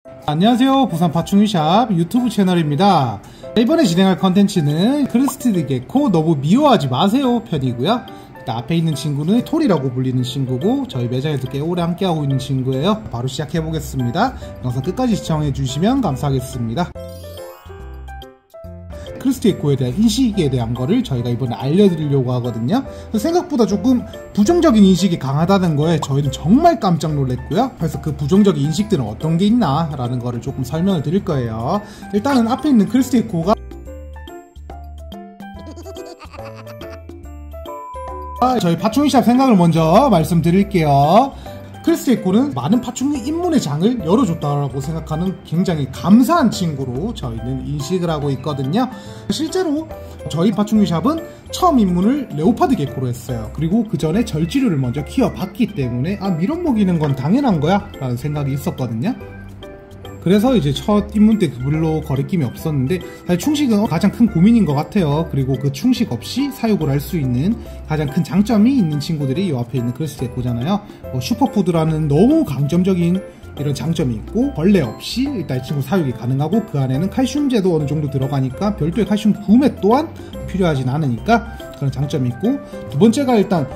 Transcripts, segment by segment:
안녕하세요, 부산 파충류샵 유튜브 채널입니다. 이번에 진행할 컨텐츠는 크레스티드 게코 너무 미워하지 마세요 편이고요. 앞에 있는 친구는 톨이라고 불리는 친구고 저희 매장에도 꽤 오래 함께하고 있는 친구예요. 바로 시작해보겠습니다. 영상 끝까지 시청해주시면 감사하겠습니다. 크레스티드 게코에 대한 인식에 대한 거를 저희가 이번에 알려드리려고 하거든요. 생각보다 조금 부정적인 인식이 강하다는 거에 저희는 정말 깜짝 놀랐고요. 그래서 그 부정적인 인식들은 어떤 게 있나 라는 거를 조금 설명을 드릴 거예요. 일단은 앞에 있는 크레스티드 게코가 저희 파충류샵 생각을 먼저 말씀드릴게요. 크레스티드 게코는 많은 파충류 입문의 장을 열어줬다고 생각하는 굉장히 감사한 친구로 저희는 인식을 하고 있거든요. 실제로 저희 파충류샵은 처음 입문을 레오파드 게코로 했어요. 그리고 그 전에 절지류를 먼저 키워봤기 때문에 밀원 먹이는 건 당연한 거야 라는 생각이 있었거든요. 그래서 이제 첫 입문 때 별로 거리낌이 없었는데 사실 충식은 가장 큰 고민인 것 같아요. 그리고 그 충식 없이 사육을 할 수 있는 가장 큰 장점이 있는 친구들이 이 앞에 있는 크레스티드 게코잖아요. 슈퍼푸드라는 너무 강점적인 이런 장점이 있고 벌레 없이 일단 이 친구 사육이 가능하고 그 안에는 칼슘제도 어느 정도 들어가니까 별도의 칼슘 구매 또한 필요하진 않으니까 그런 장점이 있고, 두 번째가 일단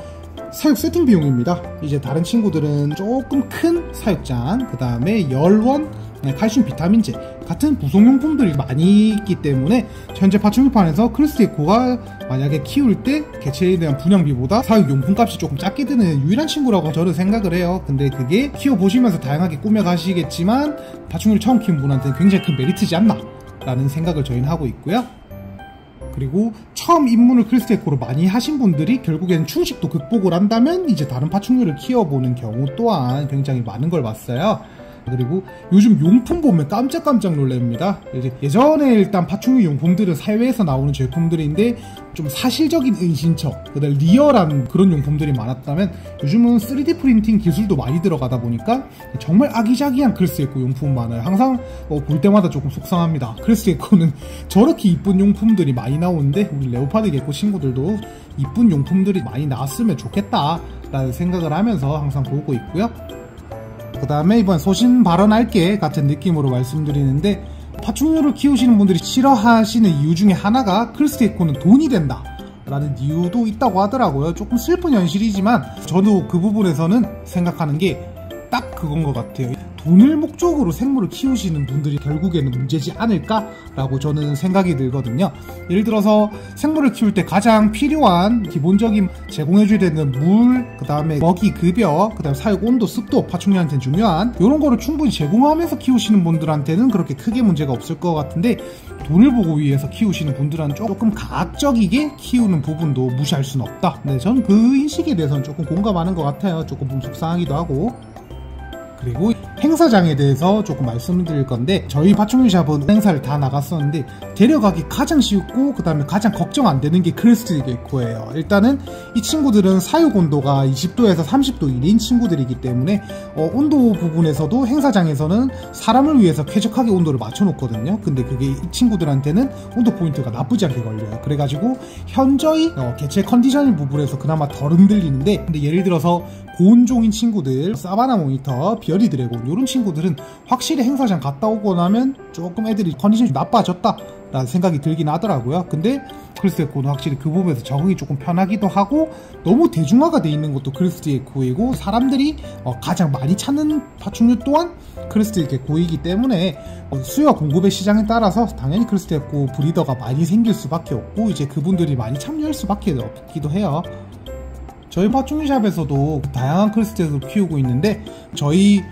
사육 세팅 비용입니다. 이제 다른 친구들은 조금 큰 사육장, 그 다음에 열원, 칼슘 비타민제 같은 부속용품들이 많이 있기 때문에 현재 파충류판에서 크레스티드 게코가 만약에 키울 때 개체에 대한 분양비보다 사육용품 값이 조금 작게 드는 유일한 친구라고 저는 생각을 해요. 근데 그게 키워보시면서 다양하게 꾸며가시겠지만 파충류를 처음 키운 분한테는 굉장히 큰 메리트지 않나 라는 생각을 저희는 하고 있고요. 그리고 처음 입문을 크레스티드 게코로 많이 하신 분들이 결국에는 충식도 극복을 한다면 이제 다른 파충류를 키워보는 경우 또한 굉장히 많은 걸 봤어요. 그리고 요즘 용품 보면 깜짝 놀랍니다. 이제 예전에 일단 파충류 용품들은 사회에서 나오는 제품들인데 좀 사실적인 은신처, 그다음 리얼한 그런 용품들이 많았다면 요즘은 3D 프린팅 기술도 많이 들어가다 보니까 정말 아기자기한 크레스티드 게코 용품 많아요. 항상 볼 때마다 조금 속상합니다. 크레스티드 게코는 저렇게 이쁜 용품들이 많이 나오는데 우리 레오파드 게코 친구들도 이쁜 용품들이 많이 나왔으면 좋겠다 라는 생각을 하면서 항상 보고 있고요. 그 다음에 이번 소신 발언할게 같은 느낌으로 말씀드리는데, 파충류를 키우시는 분들이 싫어하시는 이유 중에 하나가 크레스티드 게코는 돈이 된다 라는 이유도 있다고 하더라고요. 조금 슬픈 현실이지만 저도 그 부분에서는 생각하는 게 딱 그건 것 같아요. 돈을 목적으로 생물을 키우시는 분들이 결국에는 문제지 않을까 라고 저는 생각이 들거든요. 예를 들어서 생물을 키울 때 가장 필요한 기본적인 제공해줘야 되는 물, 그 다음에 먹이 급여, 그 다음에 사육 온도, 습도, 파충류한테는 중요한 이런 거를 충분히 제공하면서 키우시는 분들한테는 그렇게 크게 문제가 없을 것 같은데, 돈을 보고 위해서 키우시는 분들은 조금 가학적이게 키우는 부분도 무시할 수는 없다. 네, 저는 그 인식에 대해서는 조금 공감하는 것 같아요. 조금 속상하기도 하고. 그리고 행사장에 대해서 조금 말씀드릴 건데, 저희 파충류샵은 행사를 다 나갔었는데 데려가기 가장 쉽고 그 다음에 가장 걱정 안 되는 게 크레스티드 게코예요. 일단은 이 친구들은 사육 온도가 20도에서 30도 1인 친구들이기 때문에 온도 부분에서도 행사장에서는 사람을 위해서 쾌적하게 온도를 맞춰 놓거든요. 근데 그게 이 친구들한테는 온도 포인트가 나쁘지 않게 걸려요. 그래가지고 현저히 개체 컨디션인 부분에서 그나마 덜 흔들리는데, 근데 예를 들어서 고온종인 친구들, 사바나 모니터, 비어리 드래곤 이런 친구들은 확실히 행사장 갔다 오고 나면 조금 애들이 컨디션이 나빠졌다 라는 생각이 들긴 하더라고요. 근데 크레스티드 게코는 확실히 그 부분에서 적응이 조금 편하기도 하고, 너무 대중화가 돼 있는 것도 크레스티드 게코이고, 사람들이 가장 많이 찾는 파충류 또한 크레스티드 게코이기 때문에 수요와 공급의 시장에 따라서 당연히 크레스티드 게코 브리더가 많이 생길 수밖에 없고, 이제 그분들이 많이 참여할 수밖에 없기도 해요. 저희 파충류샵에서도 다양한 크레스티드 게코를 키우고 있는데, 저희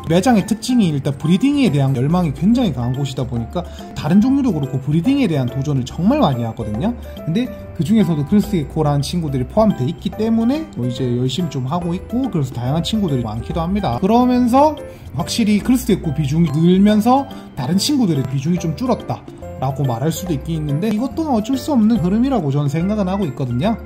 매장의 특징이 일단 브리딩에 대한 열망이 굉장히 강한 곳이다 보니까 다른 종류도 그렇고 브리딩에 대한 도전을 정말 많이 하거든요. 근데 그 중에서도 크레스티드 게코라는 친구들이 포함되어 있기 때문에 이제 열심히 좀 하고 있고, 그래서 다양한 친구들이 많기도 합니다. 그러면서 확실히 크레스티드 게코 비중이 늘면서 다른 친구들의 비중이 좀 줄었다 라고 말할 수도 있긴 있는데, 이것도 어쩔 수 없는 흐름이라고 저는 생각은 하고 있거든요.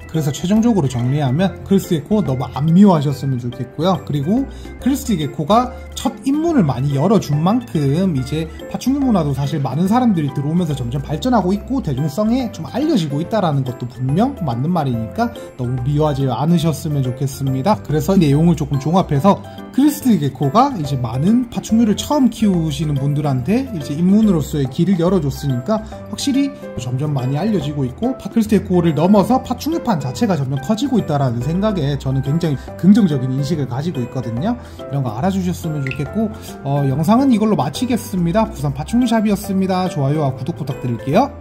그래서 최종적으로 정리하면 크레스티드 게코 너무 안 미워하셨으면 좋겠고요. 그리고 크레스티드 게코가 첫 입문을 많이 열어준 만큼 이제 파충류 문화도 사실 많은 사람들이 들어오면서 점점 발전하고 있고 대중성에 좀 알려지고 있다라는 것도 분명 맞는 말이니까 너무 미워하지 않으셨으면 좋겠습니다. 그래서 이 내용을 조금 종합해서 크리스티 게코가 이제 많은 파충류를 처음 키우시는 분들한테 이제 입문으로서의 길을 열어줬으니까 확실히 점점 많이 알려지고 있고 크리스티 게코를 넘어서 파충류판 자체가 점점 커지고 있다라는 생각에 저는 굉장히 긍정적인 인식을 가지고 있거든요. 이런 거 알아주셨으면 좋겠고 영상은 이걸로 마치겠습니다. 부산 파충류샵이었습니다. 좋아요와 구독 부탁드릴게요.